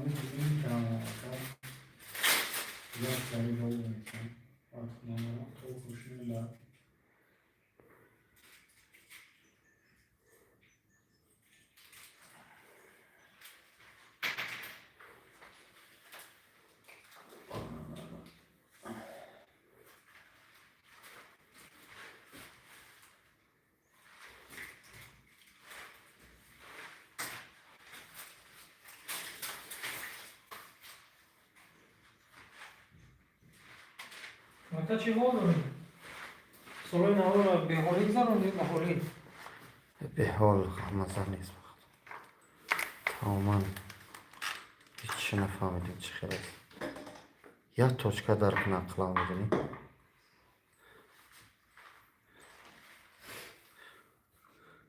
این کنم یا سری رو بکنم آتمانا تو خوشون لب متا چی حال داریم؟ سالای نهار را به حالی گذارم به حالی به حال مزه نیست تماما هیچی نفهمیدیم چی خیلی است یا توچکه درک نقلا میدونی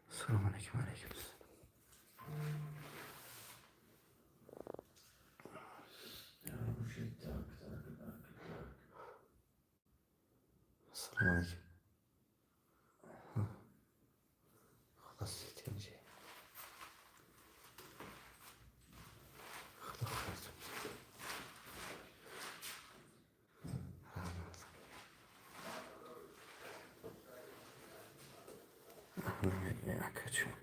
سلام علیکم علیکم سلام علیکم خدا ستینجی خدا خیرتون بده اکچون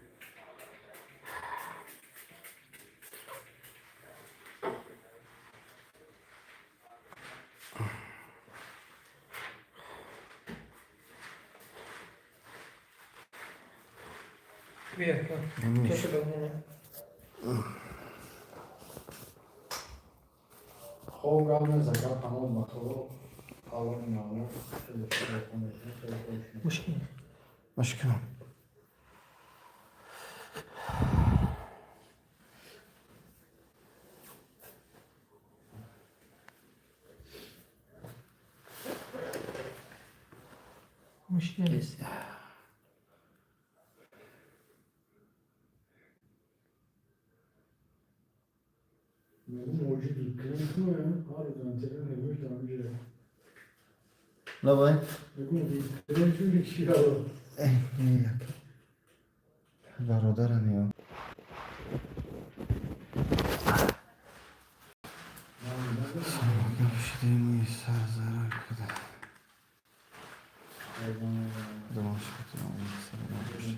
بیا کسی بمونه خوب قبل زکات همون مطلوب حالا نامو مشکل مشکل مشکل موجود کنه هر دانتر نمیشه دانجه لا باید بگو دیگه چی رو برادرم یا گمشیدیم سر ضرر کده دماغش بکنم سر نباشه